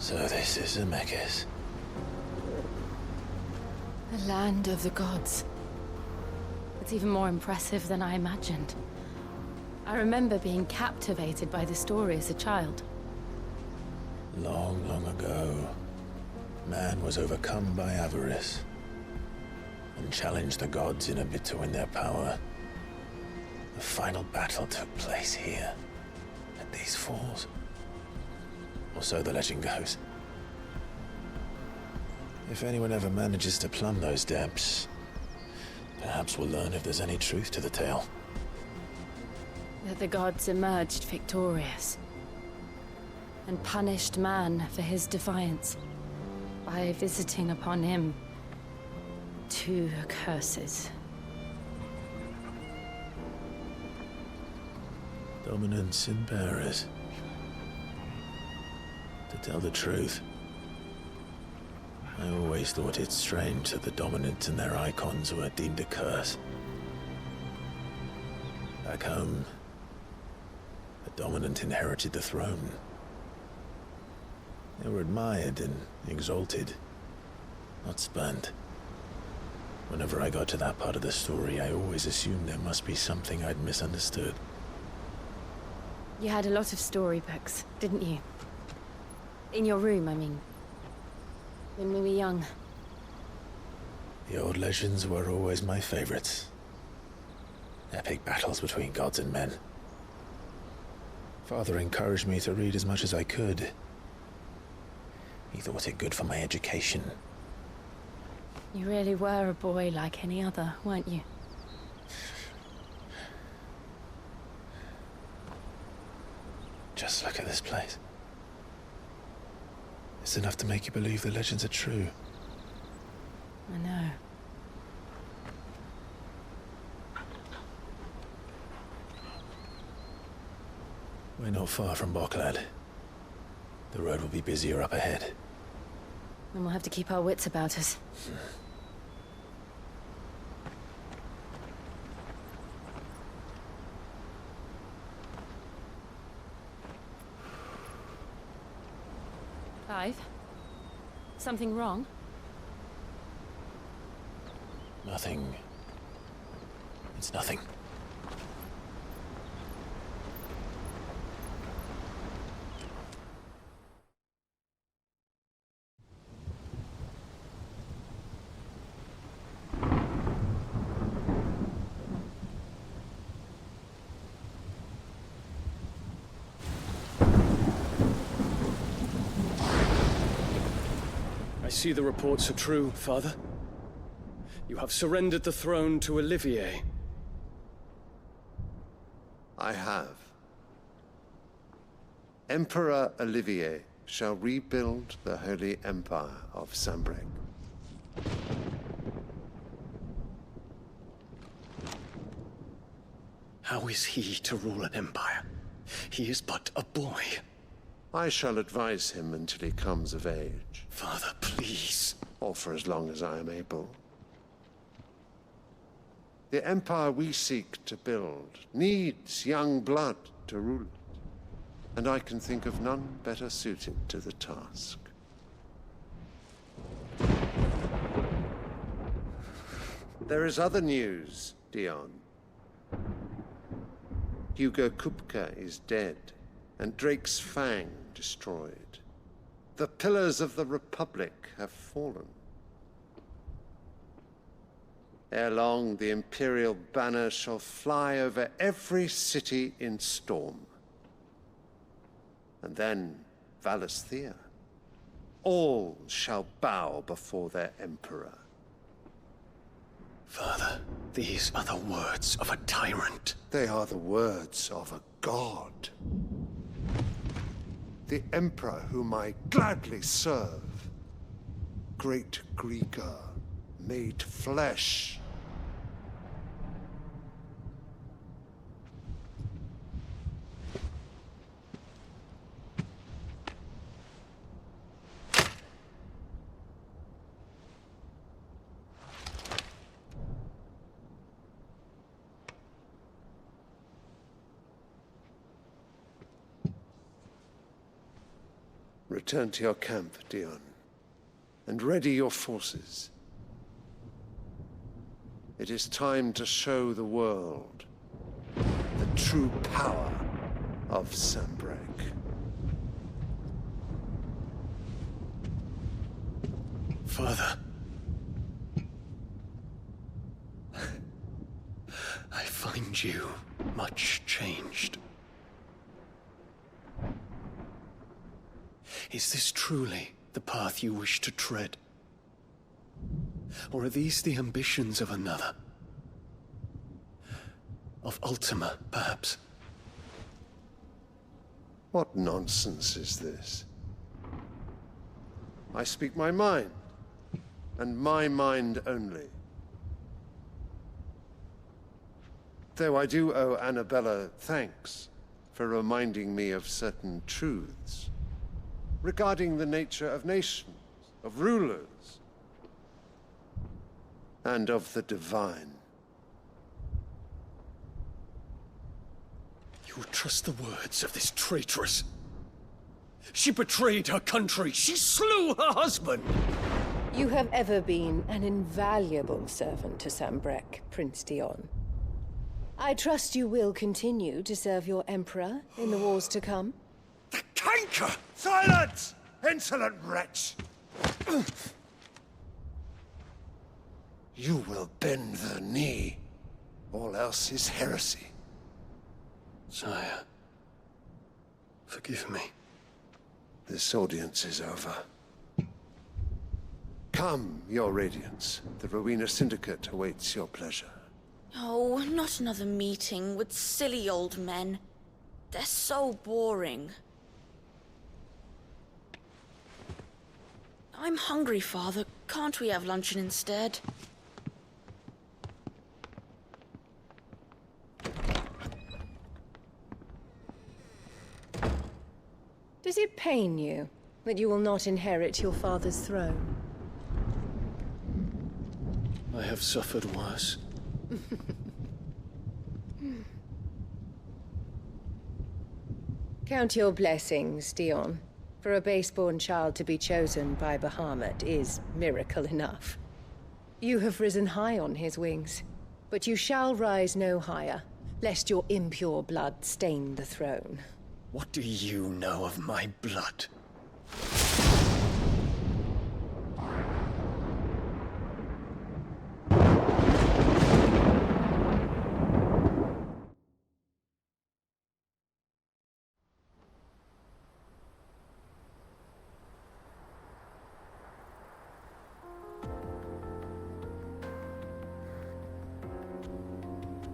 So this is Zemeckis. The land of the gods. It's even more impressive than I imagined. I remember being captivated by the story as a child. Long, long ago, man was overcome by avarice and challenged the gods in a bid to win their power. The final battle took place here, at these falls. Or so the legend goes. If anyone ever manages to plumb those depths, perhaps we'll learn if there's any truth to the tale. That the gods emerged victorious and punished man for his defiance by visiting upon him 2 curses. Dominants and bearers. To tell the truth, I always thought it strange that the dominant and their icons were deemed a curse. Back home, the dominant inherited the throne. They were admired and exalted, not spurned. Whenever I got to that part of the story, I always assumed there must be something I'd misunderstood. You had a lot of storybooks, didn't you? In your room, I mean. When we were young. The old legends were always my favorites. Epic battles between gods and men. Father encouraged me to read as much as I could. He thought it good for my education. You really were a boy like any other, weren't you? Just look at this place. It's enough to make you believe the legends are true. I know. We're not far from Boklad. The road will be busier up ahead. Then we'll have to keep our wits about us. Clive? Something wrong? Nothing. It's nothing. I see the reports are true, Father. You have surrendered the throne to Olivier. I have. Emperor Olivier shall rebuild the Holy Empire of Sambrec. How is he to rule an empire? He is but a boy. I shall advise him until he comes of age. Father, please. Or for as long as I am able. The empire we seek to build needs young blood to rule it, and I can think of none better suited to the task. There is other news, Dion. Hugo Kupka is dead, and Drake's Fang destroyed. The pillars of the Republic have fallen. Ere long, the Imperial banner shall fly over every city in Storm. And then, Valisthea. All shall bow before their Emperor. Father, these are the words of a tyrant. They are the words of a god. The Emperor whom I gladly serve. Great Grieger, made flesh. Return to your camp, Dion, and ready your forces. It is time to show the world the true power of Sanbreque. Father. I find you much changed. Is this truly the path you wish to tread? Or are these the ambitions of another? Of Ultima, perhaps? What nonsense is this? I speak my mind, and my mind only. Though I do owe Annabella thanks for reminding me of certain truths regarding the nature of nations, of rulers, and of the divine. You would trust the words of this traitress? She betrayed her country. She slew her husband. You have ever been an invaluable servant to Sanbreque, Prince Dion. I trust you will continue to serve your Emperor in the wars to come. The canker! Silence! Insolent wretch! You will bend the knee. All else is heresy. Sire, forgive me. This audience is over. Come, your Radiance. The Rowena Syndicate awaits your pleasure. Oh, not another meeting with silly old men. They're so boring. I'm hungry, Father. Can't we have luncheon instead? Does it pain you that you will not inherit your father's throne? I have suffered worse. Count your blessings, Dion. For a base-born child to be chosen by Bahamut is miracle enough. You have risen high on his wings, but you shall rise no higher, lest your impure blood stain the throne. What do you know of my blood?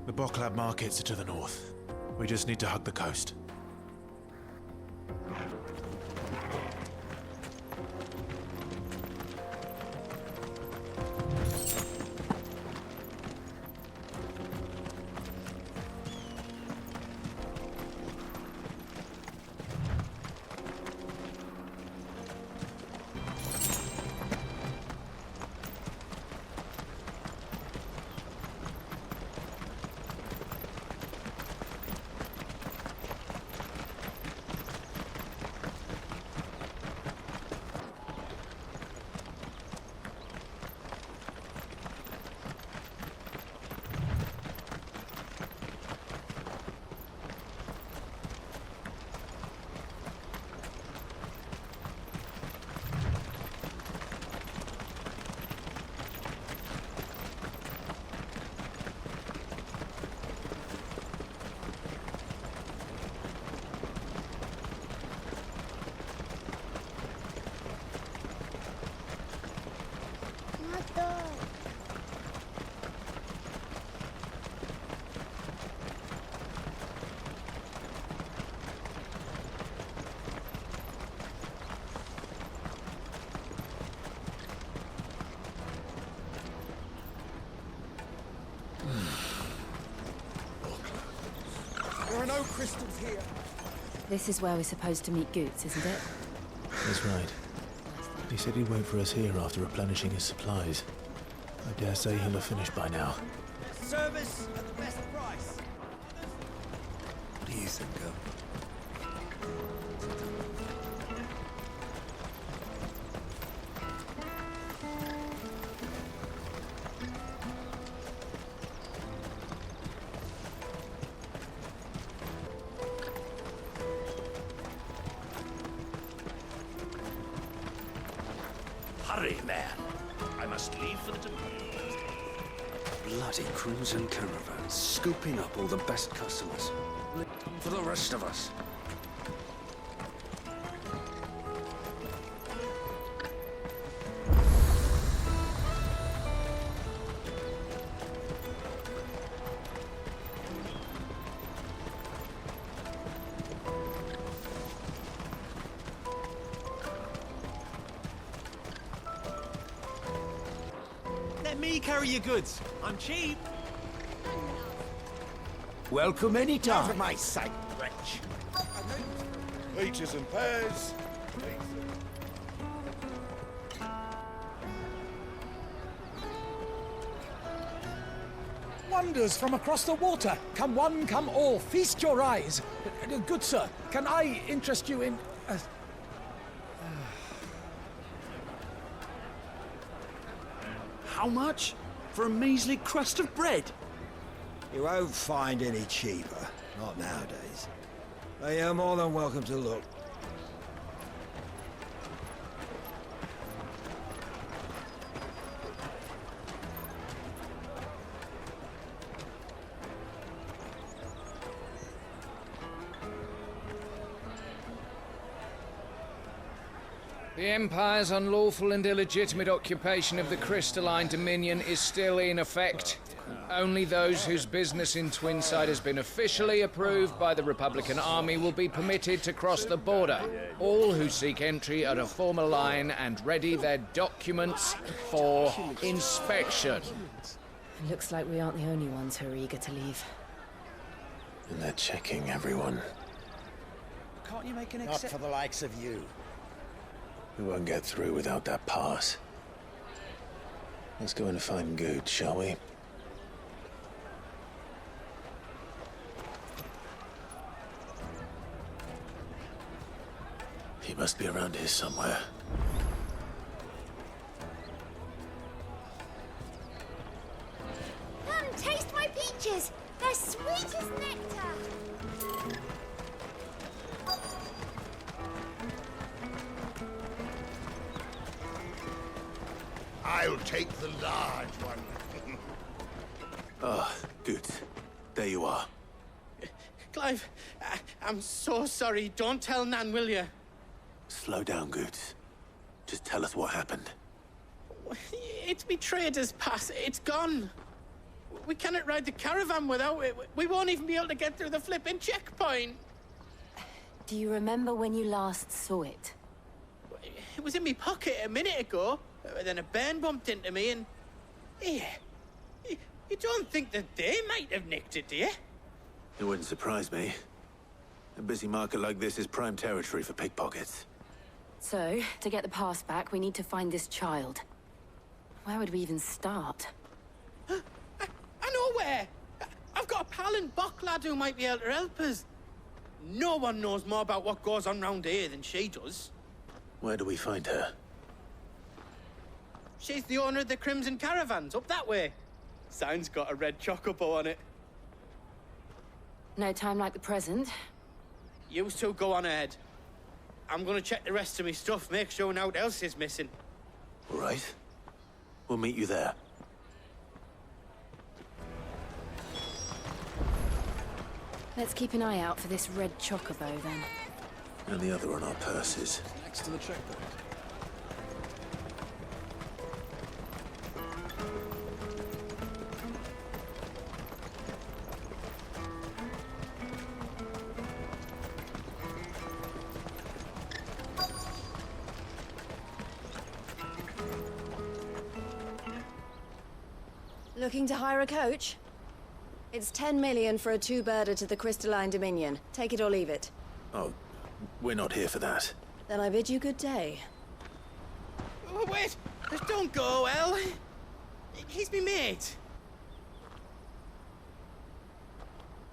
The Boklad markets are to the north. We just need to hug the coast. There are no crystals here. This is where we're supposed to meet Goetz, isn't it? That's right. He said he'd wait for us here after replenishing his supplies. I dare say he'll have finished by now. Service at the best price. What do you think of? Hurry, man. I must leave for the detonado. Bloody crimson caravan, scooping up all the best customers. For the rest of us. Let me carry your goods. I'm cheap. Welcome anytime. For my sight, wretch. Peaches and pears. Wonders from across the water. Come one, come all. Feast your eyes. Good sir, can I interest you in... How much? For a measly crust of bread? You won't find any cheaper. Not nowadays. But you're more than welcome to look. The Empire's unlawful and illegitimate occupation of the crystalline dominion is still in effect. Only those whose business in Twinside has been officially approved by the Republican Army will be permitted to cross the border. All who seek entry are to form a line and ready their documents for inspection. Looks like we aren't the only ones who are eager to leave. And they're checking everyone. Can't you make an Not for the likes of you. We won't get through without that pass. Let's go and find Goetz, shall we? He must be around here somewhere. Come, taste my peaches! They're sweet as nectar! I'll take the large one. Ah, Goetz. There you are. Clive, I'm so sorry. Don't tell Nan, will you? Slow down, Goetz. Just tell us what happened. It's me trader's pass. It's gone. We cannot ride the caravan without it. We won't even be able to get through the flipping checkpoint. Do you remember when you last saw it? It was in my pocket a minute ago. Then a bairn bumped into me and... Yeah. You don't think that they might have nicked it, do you? It wouldn't surprise me. A busy market like this is prime territory for pickpockets. So, to get the pass back, we need to find this child. Where would we even start? I know where! I've got a pal in Boklad who might be able to help us. No one knows more about what goes on round here than she does. Where do we find her? She's the owner of the Crimson Caravans, up that way. Sign's got a red chocobo on it. No time like the present. You two go on ahead. I'm gonna check the rest of my stuff, make sure nothing else is missing. All right. We'll meet you there. Let's keep an eye out for this red chocobo, then. And the other on our purses. Next to the checkpoint. Looking to hire a coach? It's 10 million for a two-birder to the Crystalline Dominion. Take it or leave it. Oh, we're not here for that. Then I bid you good day. Oh, wait! Don't go, El! He's me mate.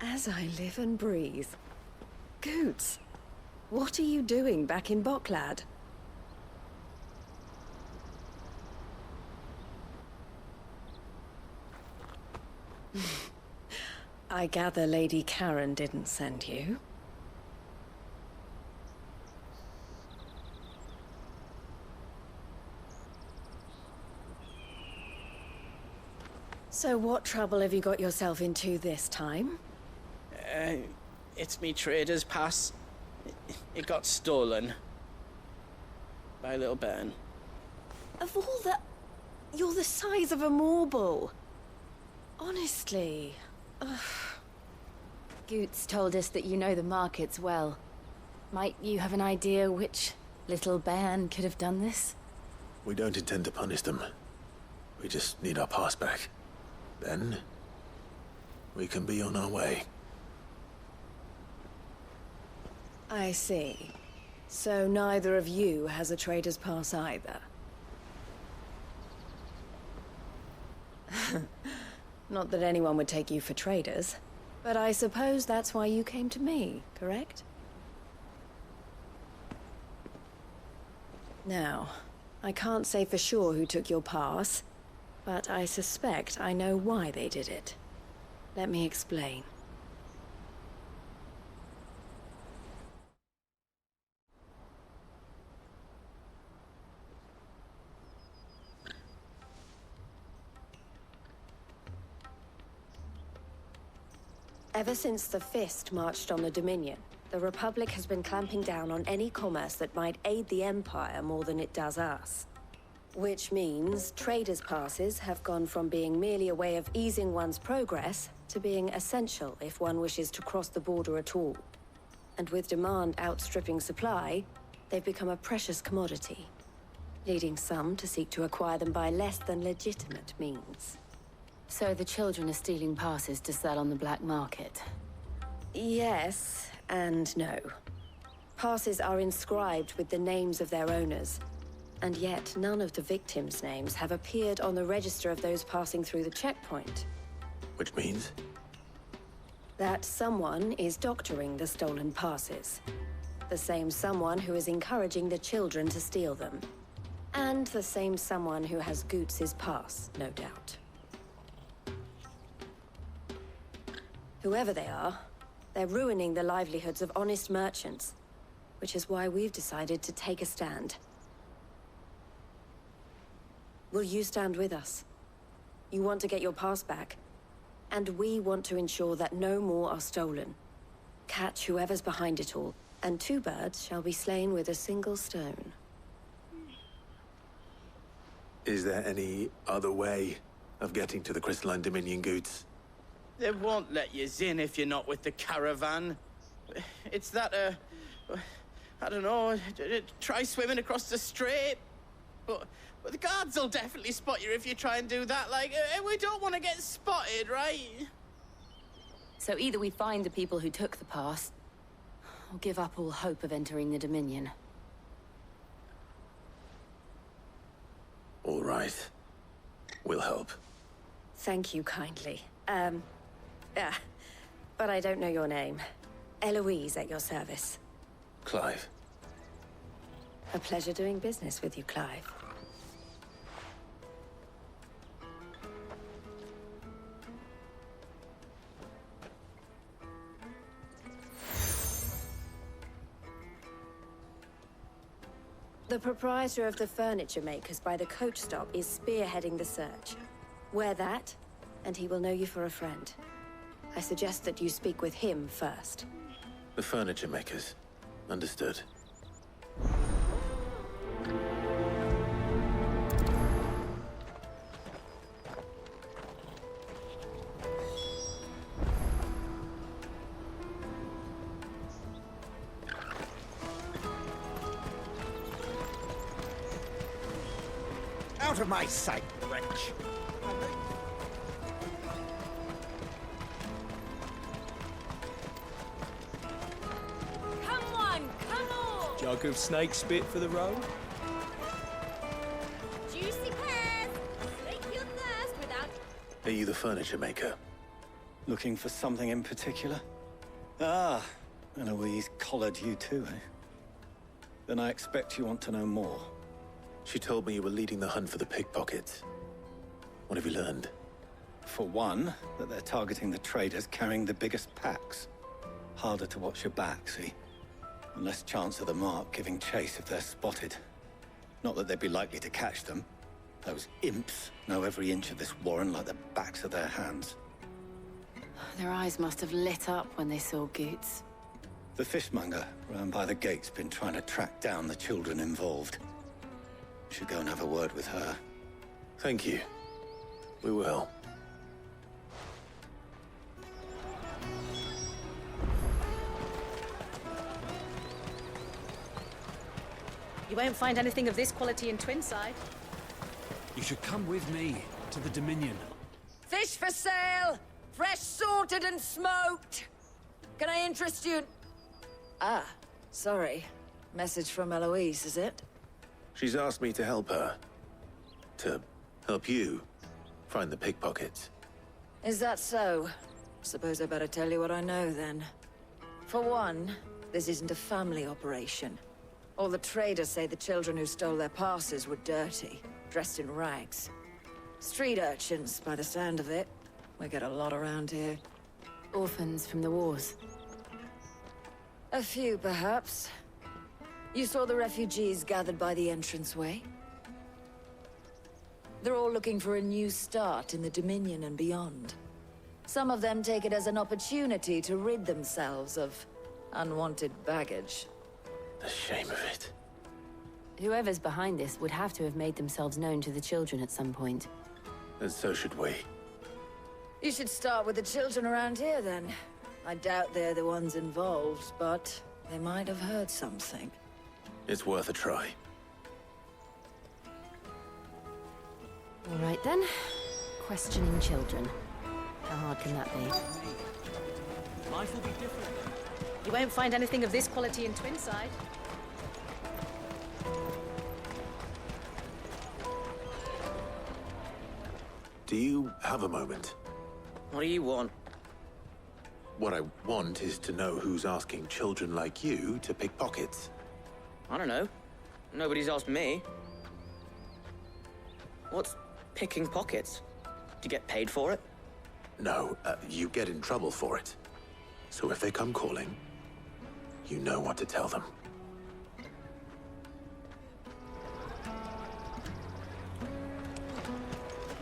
As I live and breathe. Goetz, what are you doing back in Boklad? I gather Lady Karen didn't send you. So what trouble have you got yourself into this time? It's me trader's pass. It got stolen. By little Ben. Of all the... You're the size of a marble. Honestly. Ugh. Goetz told us that you know the markets well. Might you have an idea which little bairn could have done this? We don't intend to punish them. We just need our pass back. Then, we can be on our way. I see. So neither of you has a trader's pass either. Not that anyone would take you for traders, but I suppose that's why you came to me, correct? Now, I can't say for sure who took your pass, but I suspect I know why they did it. Let me explain. Ever since the Fist marched on the Dominion, the Republic has been clamping down on any commerce that might aid the Empire more than it does us. Which means traders' passes have gone from being merely a way of easing one's progress to being essential if one wishes to cross the border at all. And with demand outstripping supply, they've become a precious commodity, leading some to seek to acquire them by less than legitimate means. So the children are stealing passes to sell on the black market? Yes, and no. Passes are inscribed with the names of their owners, and yet none of the victims' names have appeared on the register of those passing through the checkpoint. Which means? That someone is doctoring the stolen passes. The same someone who is encouraging the children to steal them. And the same someone who has Goetz's pass, no doubt. Whoever they are, they're ruining the livelihoods of honest merchants, which is why we've decided to take a stand. Will you stand with us? You want to get your pass back, and we want to ensure that no more are stolen. Catch whoever's behind it all, and two birds shall be slain with a single stone. Is there any other way of getting to the Crystalline Dominion, Goetz? They won't let you in if you're not with the caravan. It's that, I don't know, try swimming across the strait. But the guards will definitely spot you if you try and do that. Like, we don't want to get spotted, right? So either we find the people who took the pass, or give up all hope of entering the Dominion. All right. We'll help. Thank you kindly. But I don't know your name. Eloise at your service. Clive. A pleasure doing business with you, Clive. The proprietor of the furniture makers by the coach stop is spearheading the search. Wear that, and he will know you for a friend. I suggest that you speak with him first. The furniture makers. Understood. Out of my sight, wretch! Jug of snake spit for the road? Juicy pears! Slake your thirst without... Are you the furniture maker? Looking for something in particular? Ah, Eloise collared you too, eh? Then I expect you want to know more. She told me you were leading the hunt for the pickpockets. What have you learned? For one, that they're targeting the traders carrying the biggest packs. Harder to watch your back, see? And less chance of the mark giving chase if they're spotted. Not that they'd be likely to catch them. Those imps know every inch of this warren like the backs of their hands. Their eyes must have lit up when they saw Goetz. The fishmonger round by the gate's been trying to track down the children involved. Should go and have a word with her. Thank you. We will. You won't find anything of this quality in Twinside. You should come with me to the Dominion. Fish for sale! Fresh sorted and smoked! Can I interest you? Ah, sorry. Message from Eloise, is it? She's asked me to help her. To help you find the pickpockets. Is that so? Suppose I better tell you what I know, then. For one, this isn't a family operation. All the traders say the children who stole their passes were dirty, dressed in rags. Street urchins, by the sound of it. We get a lot around here. Orphans from the wars. A few, perhaps. You saw the refugees gathered by the entranceway? They're all looking for a new start in the Dominion and beyond. Some of them take it as an opportunity to rid themselves of unwanted baggage. The shame of it. Whoever's behind this would have to have made themselves known to the children at some point. And so should we. You should start with the children around here, then. I doubt they're the ones involved, but they might have heard something. It's worth a try. All right, then. Questioning children. How hard can that be? Life will be different. You won't find anything of this quality in Twinside. Do you have a moment? What do you want? What I want is to know who's asking children like you to pick pockets. I don't know. Nobody's asked me. What's picking pockets? Do you get paid for it? No, you get in trouble for it. So if they come calling, you know what to tell them.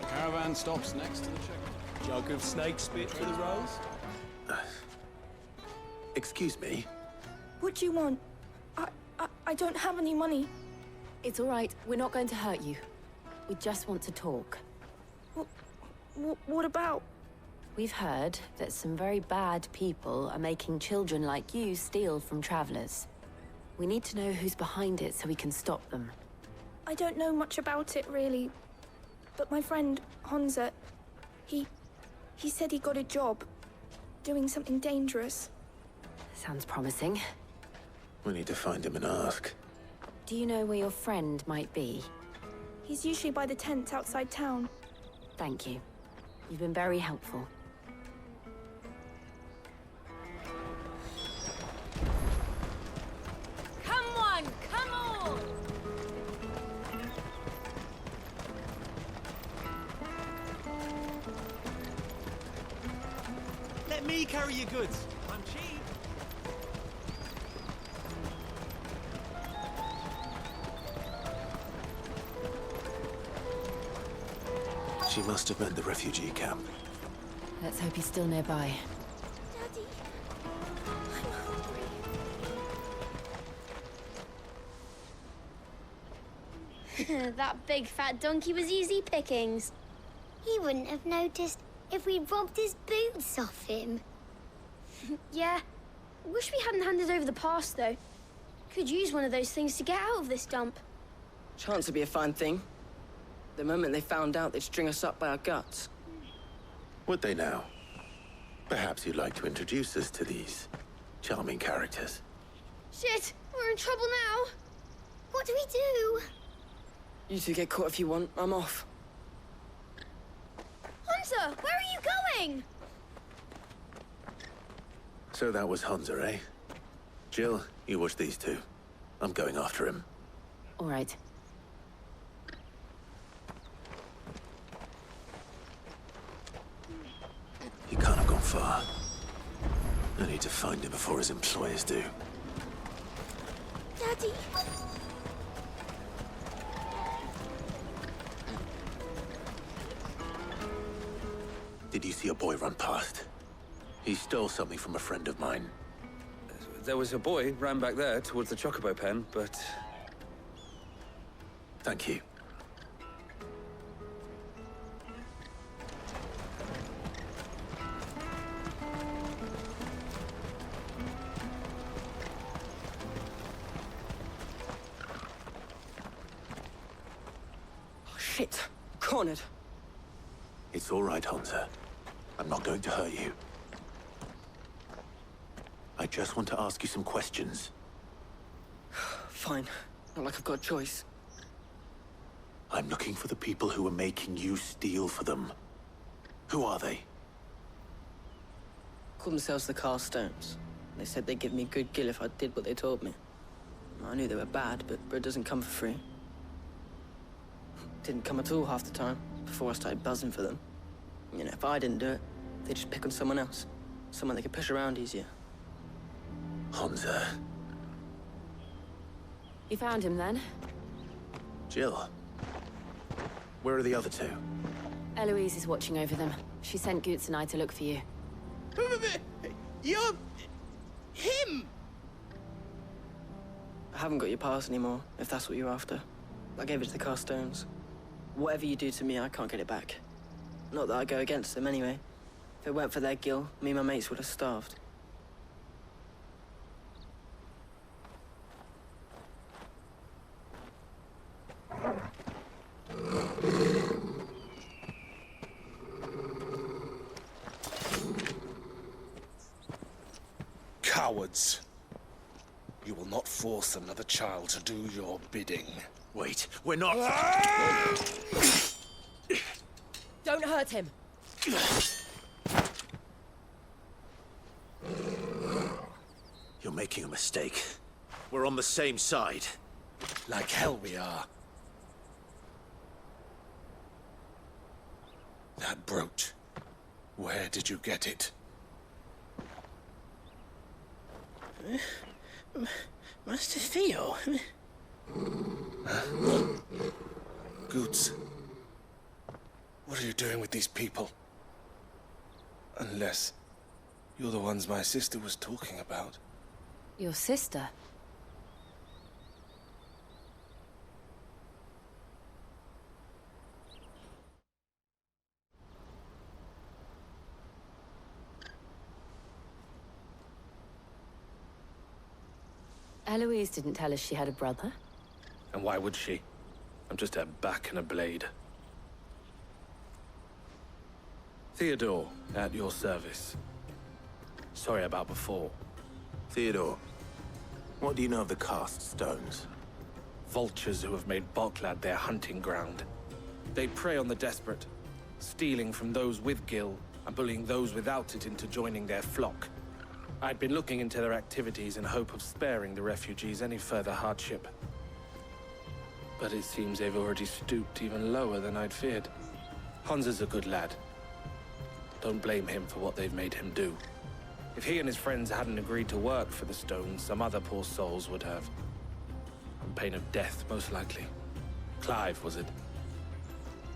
The caravan stops next to the checker. Jug of snake spit for the rose? Excuse me? What do you want? I don't have any money. It's all right. We're not going to hurt you. We just want to talk. What about? We've heard that some very bad people are making children like you steal from travelers. We need to know who's behind it so we can stop them. I don't know much about it, really. But my friend, Honza, he said he got a job doing something dangerous. Sounds promising. We need to find him and ask. Do you know where your friend might be? He's usually by the tents outside town. Thank you. You've been very helpful. Come on, come on! Let me carry your goods. I'm cheap. She must have meant the refugee camp. Let's hope he's still nearby. Daddy, I'm hungry. That big fat donkey was easy pickings. He wouldn't have noticed if we'd robbed his boots off him. Yeah. Wish we hadn't handed over the pass, though. Could use one of those things to get out of this dump. Chance would be a fine thing. The moment they found out, they'd string us up by our guts. Would they now? Perhaps you'd like to introduce us to these charming characters. Shit, we're in trouble now. What do we do? You two get caught if you want. I'm off. Hunter, where are you going? So that was Hunter, eh? Jill, you watch these two. I'm going after him. All right. He can't have gone far. I need to find him before his employers do. Daddy. Did you see a boy run past? He stole something from a friend of mine. There was a boy ran back there towards the chocobo pen, but... Thank you. Oh, shit. Cornered. It's all right, Hansa. I'm not going to hurt you. I just want to ask you some questions. Fine. Not like I've got a choice. I'm looking for the people who are making you steal for them. Who are they? Call themselves the Carstones. They said they'd give me good gill if I did what they told me. I knew they were bad, but bread doesn't come for free. Didn't come at all half the time, before I started buzzing for them. You know, if I didn't do it, they'd just pick on someone else. Someone they could push around easier. Hansa. You found him then? Jill. Where are the other two? Eloise is watching over them. She sent Goetz and I to look for you. You're... him! I haven't got your pass anymore, if that's what you're after. I gave it to the Carstones. Whatever you do to me, I can't get it back. Not that I go against them anyway. If it weren't for their gill, me and my mates would have starved. Cowards. You will not force another child to do your bidding. Wait, we're not... Don't hurt him! You're making a mistake. We're on the same side. Like hell we are. That brooch. Where did you get it? Master Theo? Goetz. What are you doing with these people? Unless you're the ones my sister was talking about. Your sister? Eloise didn't tell us she had a brother. And why would she? I'm just her back and a blade. Theodore, at your service. Sorry about before. Theodore, what do you know of the cast stones? Vultures who have made Boklad their hunting ground. They prey on the desperate, stealing from those with gill and bullying those without it into joining their flock. I'd been looking into their activities in hope of sparing the refugees any further hardship. But it seems they've already stooped even lower than I'd feared. Hansa's a good lad. Don't blame him for what they've made him do. If he and his friends hadn't agreed to work for the stones, some other poor souls would have. On pain of death, most likely. Clive, was it?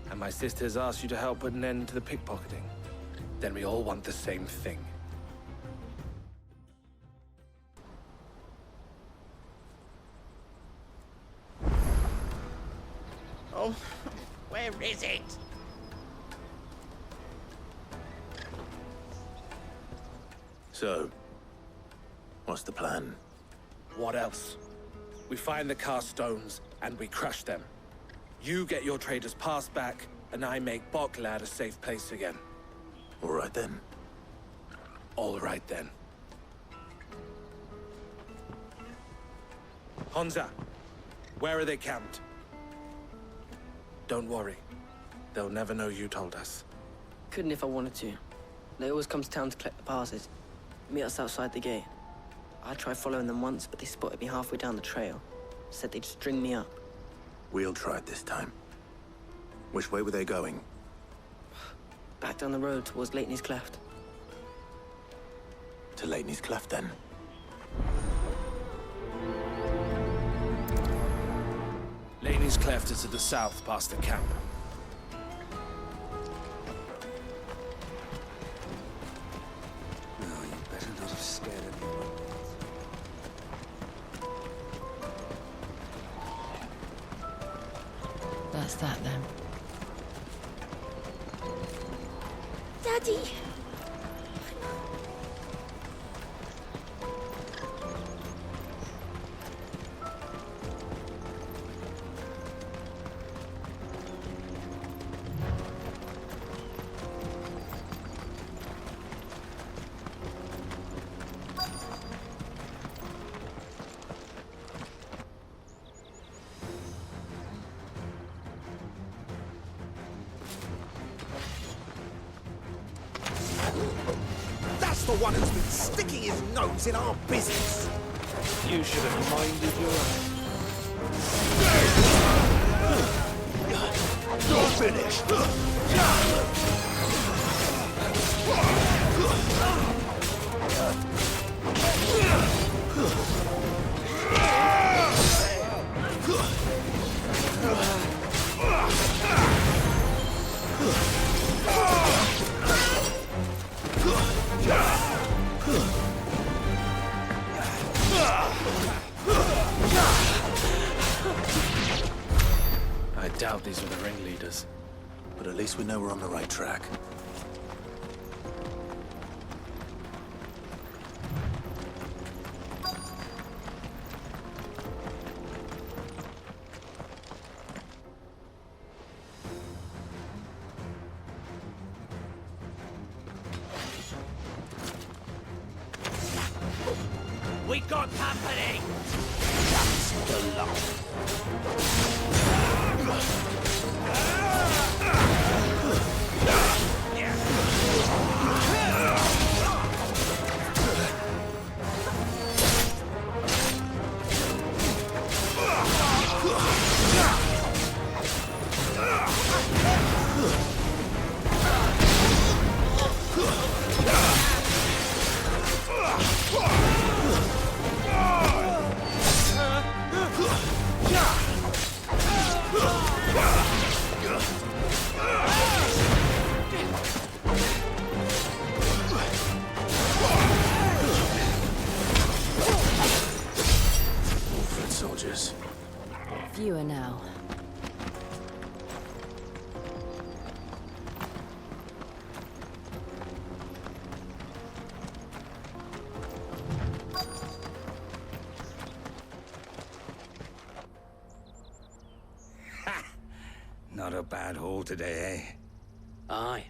And my sisters asked you to help put an end to the pickpocketing. Then we all want the same thing. Oh, where is it? So, what's the plan? What else? We find the cast stones, and we crush them. You get your trader's pass back, and I make Boklad a safe place again. All right then. All right then. Hansa, where are they camped? Don't worry. They'll never know you told us. Couldn't if I wanted to. They always come to town to collect the passes. Meet us outside the gate. I tried following them once, but they spotted me halfway down the trail. Said they'd string me up. We'll try it this time. Which way were they going? Back down the road towards Leighton's Cleft. To Leighton's Cleft, then? Leighton's Cleft is to the south, past the camp. That's that then. Daddy! That's the one who's been sticking his nose in our business. You should have minded your own. You're finished. I doubt these were the ringleaders. But at least we know we're on the right track. We got company! That's the law. Soldiers. Fewer now. Not a bad haul today, eh? Aye.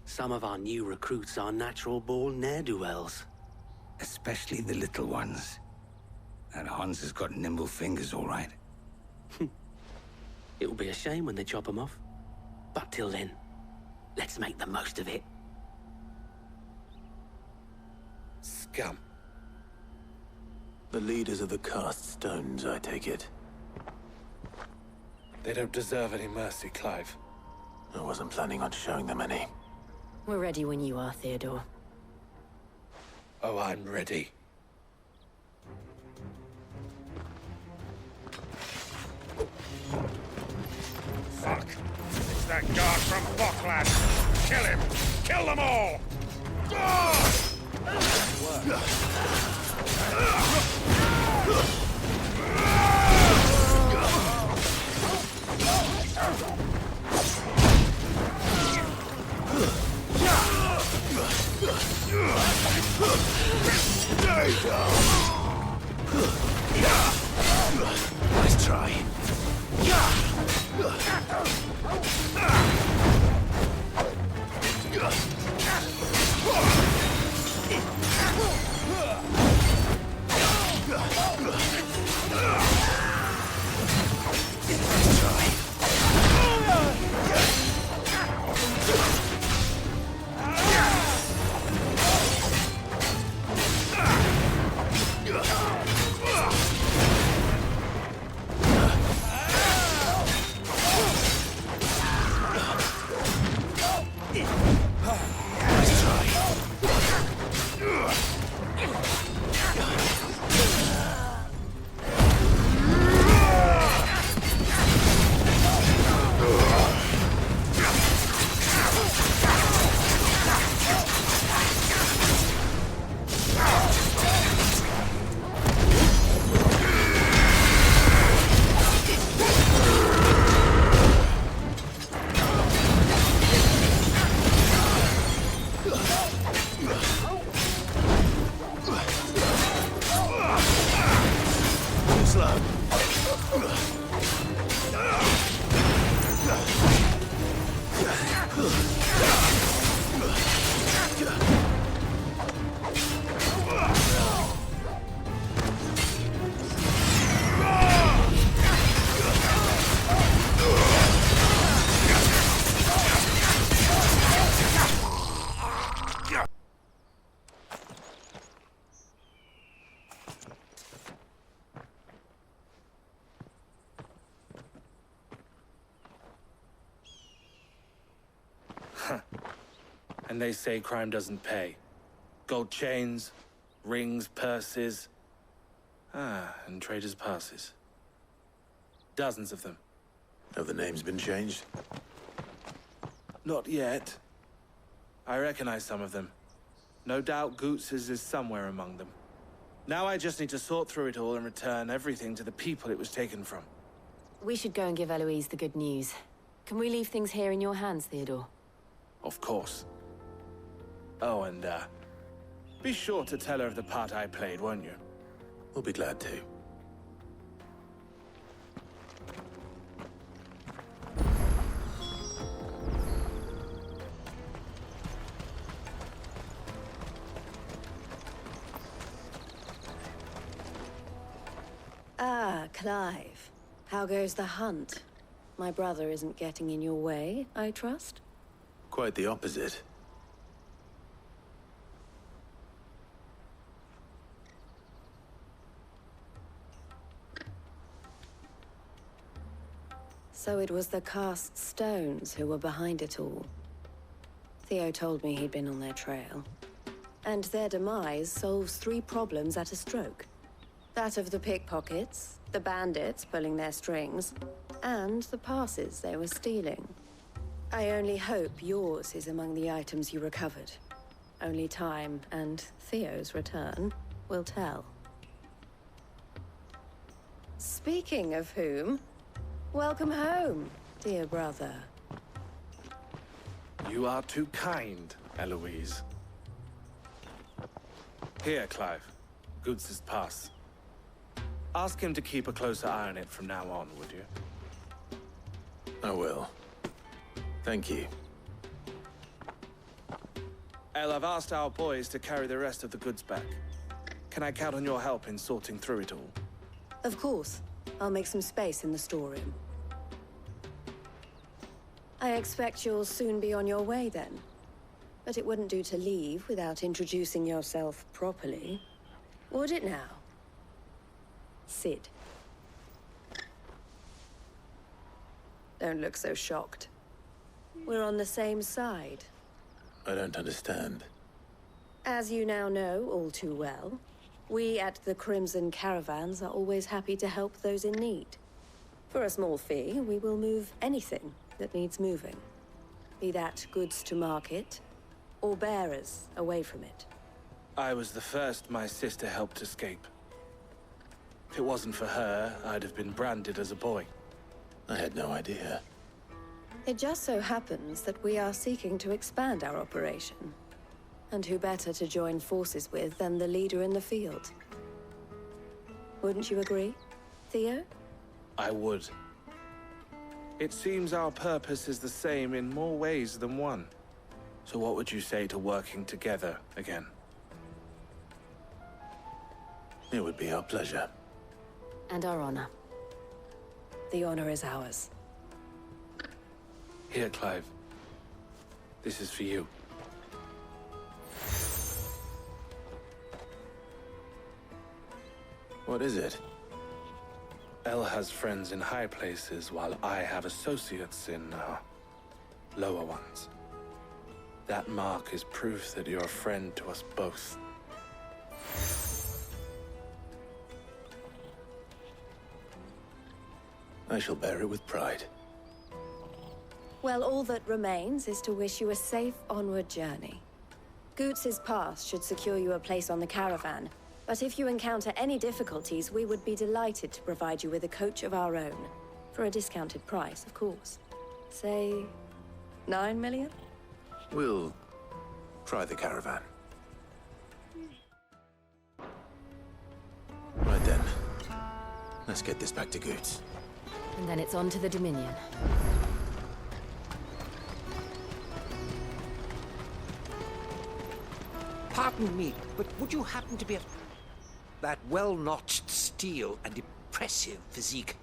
Some of our new recruits are natural-born ne'er-do-wells. Especially the little ones. That Hans has got nimble fingers, all right. It will be a shame when they chop them off. But till then, let's make the most of it. Scum. The leaders of the cast stones, I take it. They don't deserve any mercy, Clive. I wasn't planning on showing them any. We're ready when you are, Theodore. Oh, I'm ready. Fuck! It's that guard from Boklad! Kill him! Kill them all! Nice try. And they say crime doesn't pay. Gold chains, rings, purses. And traders' passes. Dozens of them. Have the names been changed? Not yet. I recognize some of them. No doubt Goetz's is somewhere among them. Now I just need to sort through it all and return everything to the people it was taken from. We should go and give Eloise the good news. Can we leave things here in your hands, Theodore? Of course. Oh, and, be sure to tell her of the part I played, won't you? We'll be glad to. Ah, Clive. How goes the hunt? My brother isn't getting in your way, I trust? Quite the opposite. So it was the cast stones who were behind it all. Theo told me he'd been on their trail. And their demise solves 3 problems at a stroke. That of the pickpockets, the bandits pulling their strings, and the passes they were stealing. I only hope yours is among the items you recovered. Only time and Theo's return will tell. Speaking of whom, welcome home, dear brother. You are too kind, Eloise. Here, Clive. Goetz's pass. Ask him to keep a closer eye on it from now on, would you? I will. Thank you. El, I've asked our boys to carry the rest of the goods back. Can I count on your help in sorting through it all? Of course. I'll make some space in the storeroom. I expect you'll soon be on your way then. But it wouldn't do to leave without introducing yourself properly. Would it now? Sid. Don't look so shocked. We're on the same side. I don't understand. As you now know all too well, we at the Crimson Caravans are always happy to help those in need. For a small fee, we will move anything that needs moving. Be that goods to market, or bearers away from it. I was the first my sister helped escape. If it wasn't for her, I'd have been branded as a boy. I had no idea. It just so happens that we are seeking to expand our operation. And who better to join forces with than the leader in the field? Wouldn't you agree, Theo? I would. It seems our purpose is the same in more ways than one. So what would you say to working together again? It would be our pleasure. And our honor. The honor is ours. Here, Clive. This is for you. What is it? El has friends in high places, while I have associates in, lower ones. That mark is proof that you're a friend to us both. I shall bear it with pride. Well, all that remains is to wish you a safe onward journey. Goetz's pass should secure you a place on the caravan, but if you encounter any difficulties, we would be delighted to provide you with a coach of our own. For a discounted price, of course. Say, 9 million? We'll try the caravan. Right then. Let's get this back to Goetz. And then it's on to the Dominion. Pardon me, but would you happen to be that well-notched steel and impressive physique?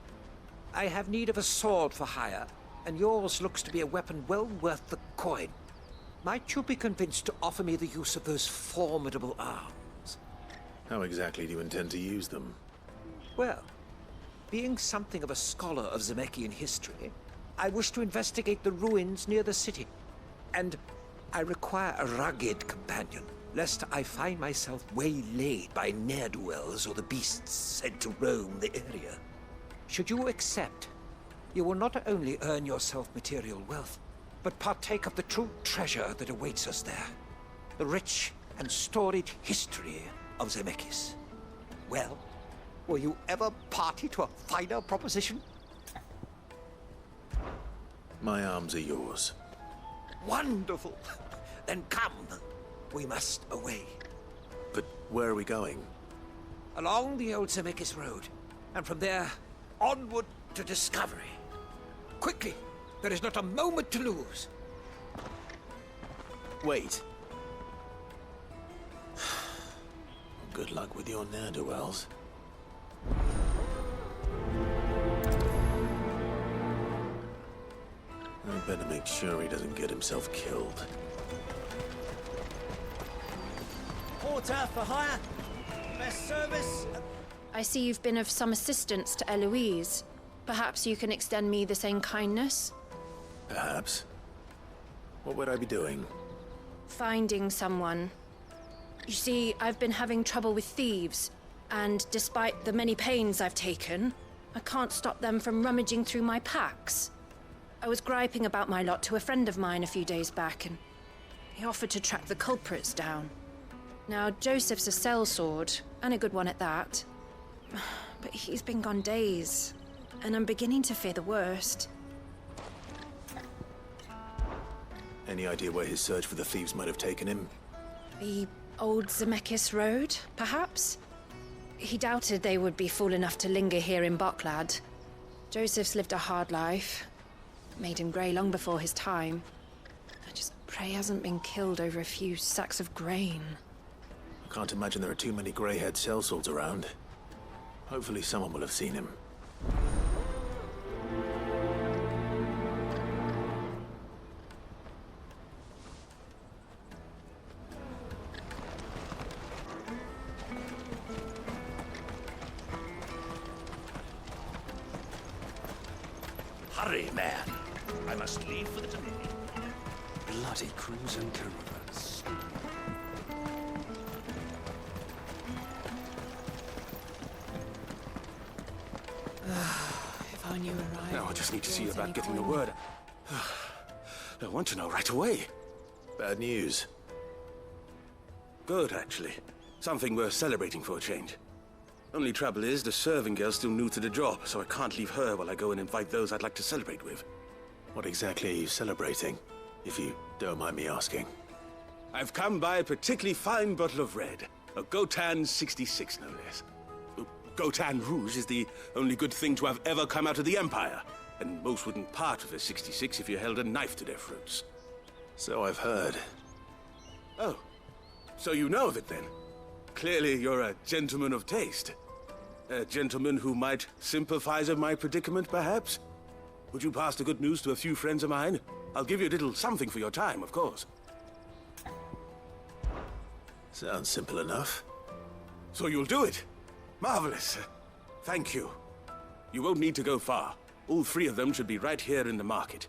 I have need of a sword for hire, and yours looks to be a weapon well worth the coin. Might you be convinced to offer me the use of those formidable arms? How exactly do you intend to use them? Well, being something of a scholar of Zemeckyan history, I wish to investigate the ruins near the city. And I require a rugged companion, lest I find myself waylaid by ne'er-do-wells or the beasts sent to roam the area. Should you accept, you will not only earn yourself material wealth, but partake of the true treasure that awaits us there. The rich and storied history of Zemeckis. Well, were you ever party to a finer proposition? My arms are yours. Wonderful! Then come. We must away. But where are we going? Along the old Zemeckis Road, and from there, onward to discovery. Quickly! There is not a moment to lose. Wait. Good luck with your ne'er-do-wells. I better make sure he doesn't get himself killed. Porter for hire. Best service. I see you've been of some assistance to Eloise. Perhaps you can extend me the same kindness? Perhaps. What would I be doing? Finding someone. You see, I've been having trouble with thieves, and despite the many pains I've taken, I can't stop them from rummaging through my packs. I was griping about my lot to a friend of mine a few days back, and he offered to track the culprits down. Now, Joseph's a sellsword, and a good one at that. But he's been gone days, and I'm beginning to fear the worst. Any idea where his search for the thieves might have taken him? The old Zemeckis Road, perhaps? He doubted they would be fool enough to linger here in Boklad. Joseph's lived a hard life. Made him grey long before his time. I just pray he hasn't been killed over a few sacks of grain. I can't imagine there are too many grey-haired sellswords around. Hopefully someone will have seen him. Hurry, man. I must leave for the Dominion. Bloody crimson caravans. If I knew arrived. Now I just need to see about getting the word. I want to know right away. Bad news. Good, actually. Something worth celebrating for a change. Only trouble is, the serving girl's still new to the job, so I can't leave her while I go and invite those I'd like to celebrate with. What exactly are you celebrating, if you don't mind me asking? I've come by a particularly fine bottle of red. A Gotan 66, no less. Gotan Rouge is the only good thing to have ever come out of the Empire, and most wouldn't part with a 66 if you held a knife to their throats. So I've heard. Oh, so you know of it then? Clearly you're a gentleman of taste. A gentleman who might sympathize with my predicament, perhaps? Would you pass the good news to a few friends of mine? I'll give you a little something for your time, of course. Sounds simple enough. So you'll do it? Marvelous. Thank you. You won't need to go far. All three of them should be right here in the market.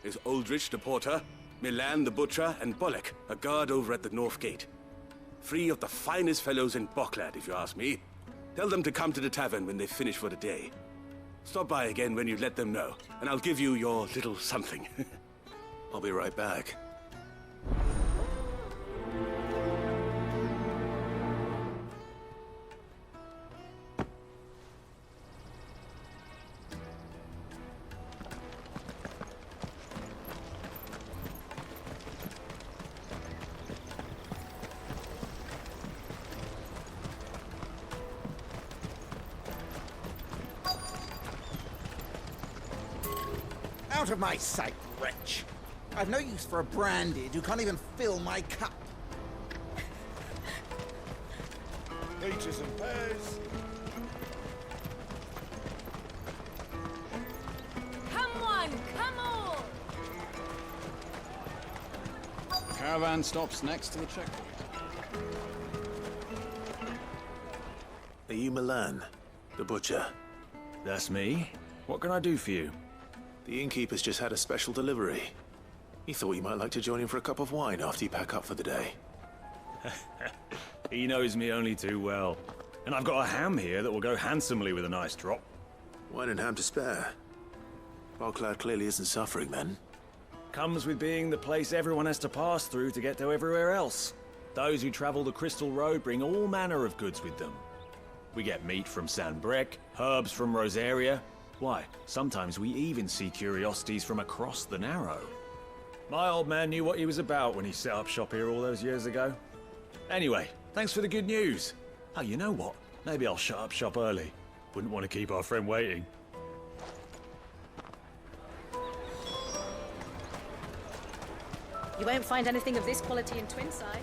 There's Aldrich the porter, Milan the butcher, and Bolek, a guard over at the north gate. Three of the finest fellows in Boklad, if you ask me. Tell them to come to the tavern when they've finished for the day. Stop by again when you let them know, and I'll give you your little something. I'll be right back. Out of my sight, wretch. I've no use for a branded who can't even fill my cup. Peaches and pears. Come one, come all! Caravan stops next to the checkpoint. Are you Milan, the butcher? That's me. What can I do for you? The innkeeper's just had a special delivery. He thought you might like to join him for a cup of wine after you pack up for the day. He knows me only too well. And I've got a ham here that will go handsomely with a nice drop. Wine and ham to spare. Boklad clearly isn't suffering, then. Comes with being the place everyone has to pass through to get to everywhere else. Those who travel the Crystal Road bring all manner of goods with them. We get meat from Sanbrec, herbs from Rosaria. Why, sometimes we even see curiosities from across the Narrow. My old man knew what he was about when he set up shop here all those years ago. Anyway, thanks for the good news. Oh, you know what? Maybe I'll shut up shop early. Wouldn't want to keep our friend waiting. You won't find anything of this quality in Twinside.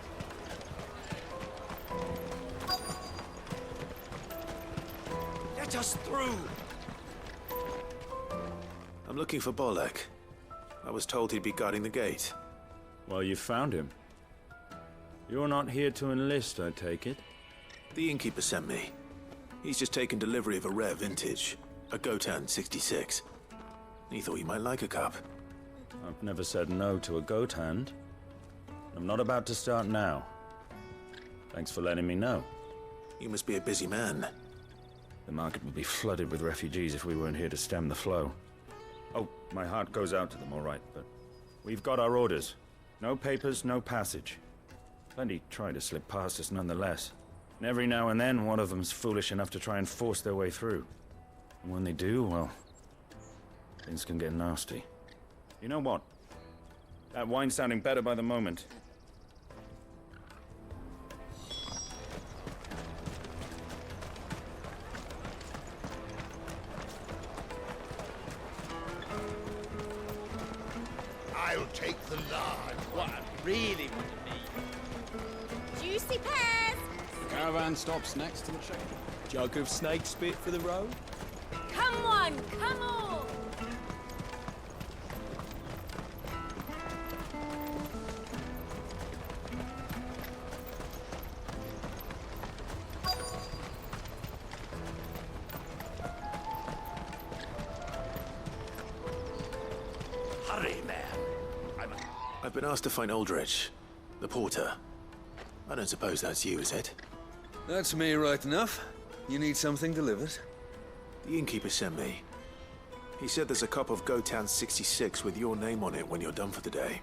Let us through! I'm looking for Bolek. I was told he'd be guarding the gate. Well, you found him. You're not here to enlist, I take it? The innkeeper sent me. He's just taken delivery of a rare vintage, a Gotan 66. He thought you might like a cup. I've never said no to a goat hand. I'm not about to start now. Thanks for letting me know. You must be a busy man. The market would be flooded with refugees if we weren't here to stem the flow. Oh, my heart goes out to them, all right, but we've got our orders. No papers, no passage. Plenty try to slip past us nonetheless. And every now and then, one of them's foolish enough to try and force their way through. And when they do, well, things can get nasty. You know what? That wine's sounding better by the moment. I'll take the large What I really want to be. Juicy pears! Caravan stops next to the checker. Jug of snake spit for the road? Come one, come all! Hurry, man. I've been asked to find Aldrich, the porter. I don't suppose that's you, is it? That's me right enough. You need something delivered? The innkeeper sent me. He said there's a cup of Gotan 66 with your name on it when you're done for the day.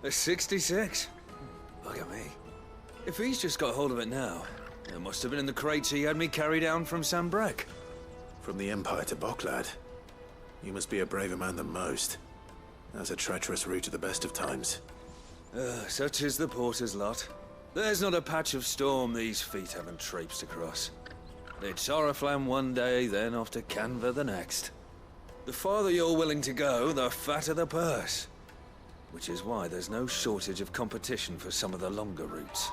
A 66? Look at me. If he's just got hold of it now, it must have been in the crates he had me carry down from Sanbrec. From the Empire to Boklad. You must be a braver man than most. That's a treacherous route at the best of times. Such is the porter's lot. There's not a patch of storm these feet haven't traipsed across. It's Oriflamme one day, then off to Canva the next. The farther you're willing to go, the fatter the purse. Which is why there's no shortage of competition for some of the longer routes.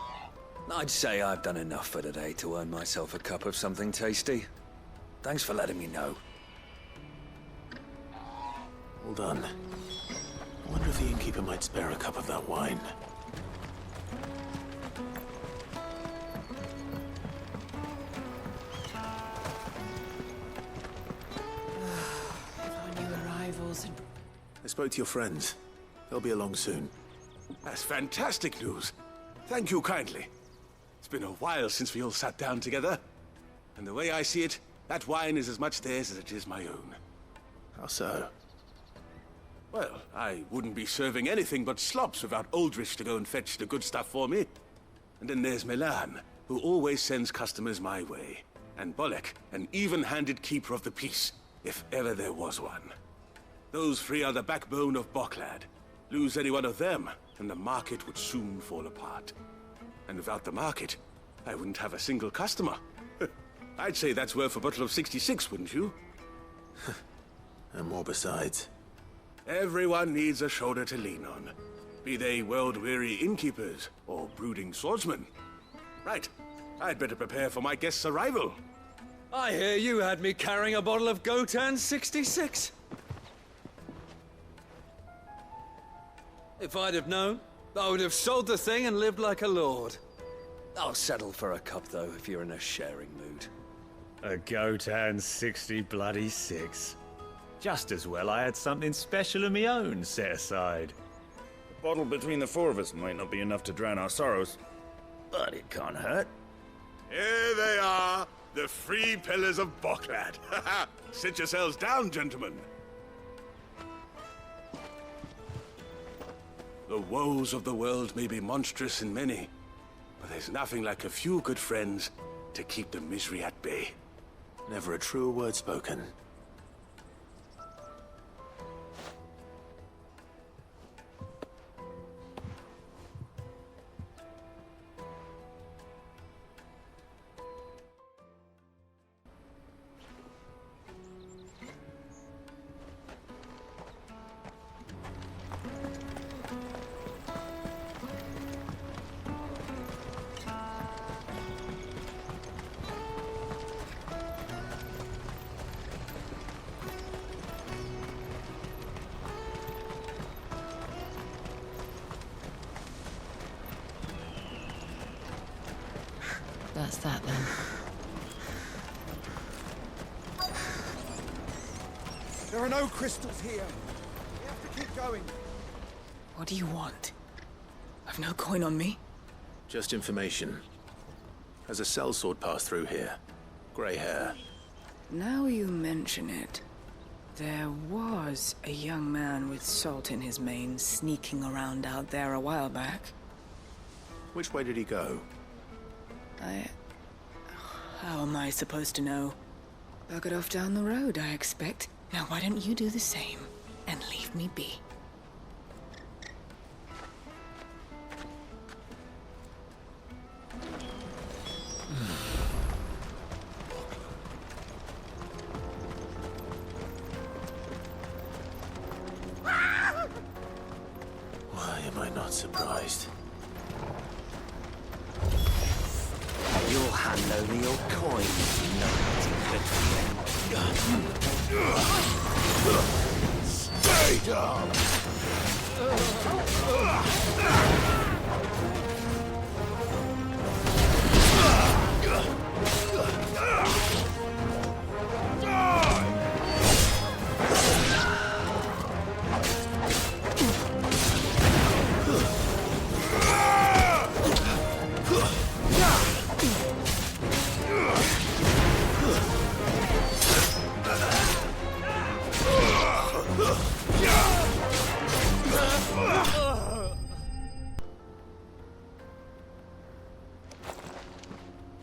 I'd say I've done enough for today to earn myself a cup of something tasty. Thanks for letting me know. Well done. I wonder if the innkeeper might spare a cup of that wine. I spoke to your friends. They'll be along soon. That's fantastic news. Thank you kindly. It's been a while since we all sat down together. And the way I see it, that wine is as much theirs as it is my own. How so? Well, I wouldn't be serving anything but slops without Aldrich to go and fetch the good stuff for me. And then there's Milan, who always sends customers my way. And Bolek, an even-handed keeper of the peace, if ever there was one. Those three are the backbone of Boklad. Lose any one of them, and the market would soon fall apart. And without the market, I wouldn't have a single customer. I'd say that's worth a bottle of 66, wouldn't you? And more besides. Everyone needs a shoulder to lean on. Be they world-weary innkeepers or brooding swordsmen. Right, I'd better prepare for my guest's arrival. I hear you had me carrying a bottle of Gotan 66. If I'd have known, I would have sold the thing and lived like a lord. I'll settle for a cup, though, if you're in a sharing mood. A Gotan 60 bloody 6. Just as well I had something special of my own set aside. A bottle between the four of us might not be enough to drown our sorrows, but it can't hurt. Here they are, the free pillars of Boklad. Sit yourselves down, gentlemen. The woes of the world may be monstrous and many, but there's nothing like a few good friends to keep the misery at bay. Never a truer word spoken. That's that then. There are no crystals here. We have to keep going. What do you want? I've no coin on me. Just information. Has a sellsword passed through here? Grey hair. Now you mention it. There was a young man with salt in his mane sneaking around out there a while back. Which way did he go? How am I supposed to know? Buggered off down the road, I expect. Now why don't you do the same and leave me be? Why am I not surprised? You'll hand over your coin, naughty good friend. Stay down!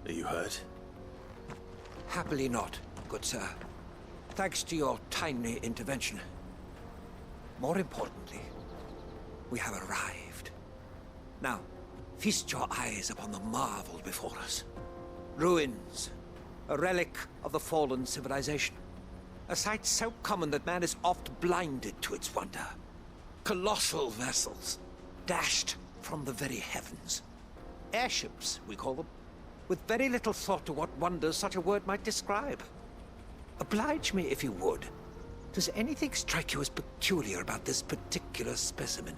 Are you hurt? Happily not, good sir. Thanks to your timely intervention. More importantly, we have arrived. Now, feast your eyes upon the marvel before us. Ruins, a relic of the fallen civilization. A sight so common that man is oft blinded to its wonder. Colossal vessels, dashed from the very heavens. Airships, we call them, with very little thought to what wonders such a word might describe. Oblige me if you would. Does anything strike you as peculiar about this particular specimen?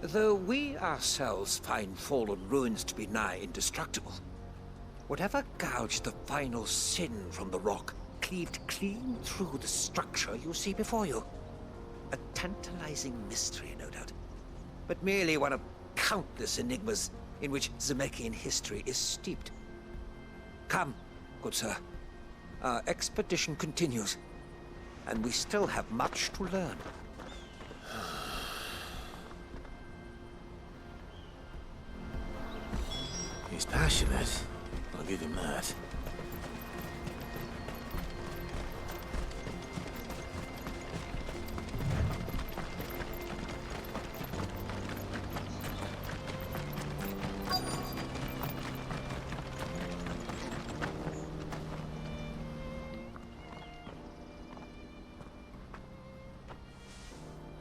Though we ourselves find fallen ruins to be nigh indestructible, whatever gouged the final sin from the rock cleaved clean through the structure you see before you. A tantalizing mystery, no doubt, but merely one of countless enigmas in which Zemeckis history is steeped. Come, good sir. Our expedition continues, and we still have much to learn. He's passionate. I'll give him that.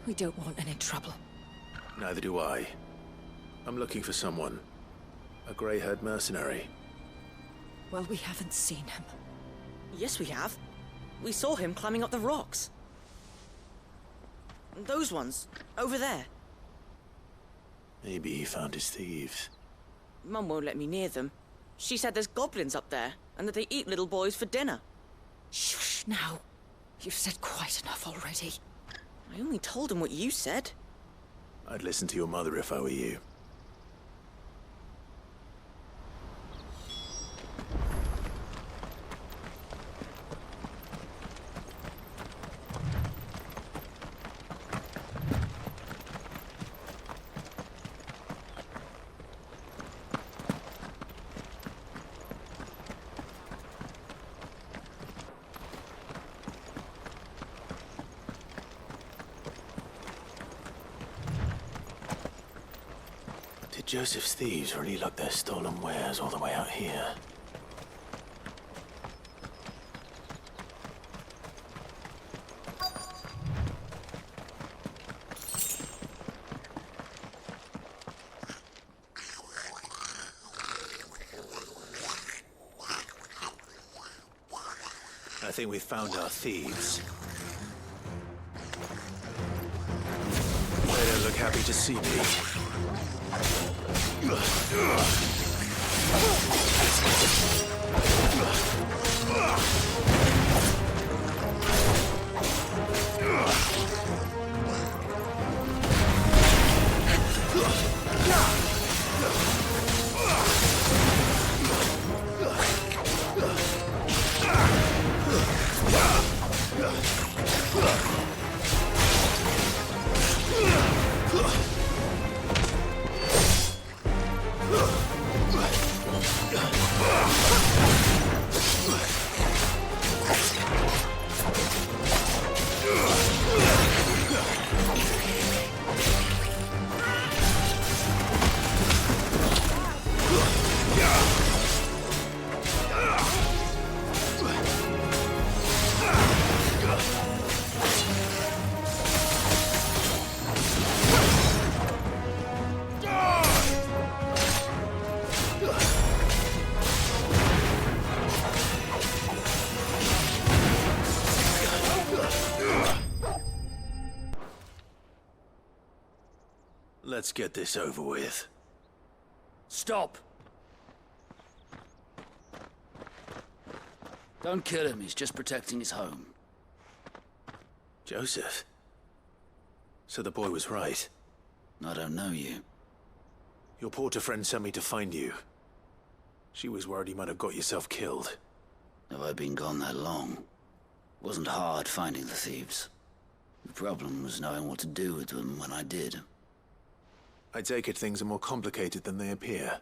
We don't want any trouble. Neither do I. I'm looking for someone. A grey-haired mercenary. Well, we haven't seen him. Yes, we have. We saw him climbing up the rocks. Those ones, over there. Maybe he found his thieves. Mum won't let me near them. She said there's goblins up there, and that they eat little boys for dinner. Shush, now. You've said quite enough already. I only told him what you said. I'd listen to your mother if I were you. Did Joseph's thieves really lug their stolen wares all the way out here? I think we've found our thieves. They don't look happy to see me. Let's get this over with. Stop! Don't kill him, he's just protecting his home. Joseph? So the boy was right. I don't know you. Your porter friend sent me to find you. She was worried you might have got yourself killed. Have I been gone that long? It wasn't hard finding the thieves. The problem was knowing what to do with them when I did. I take it things are more complicated than they appear.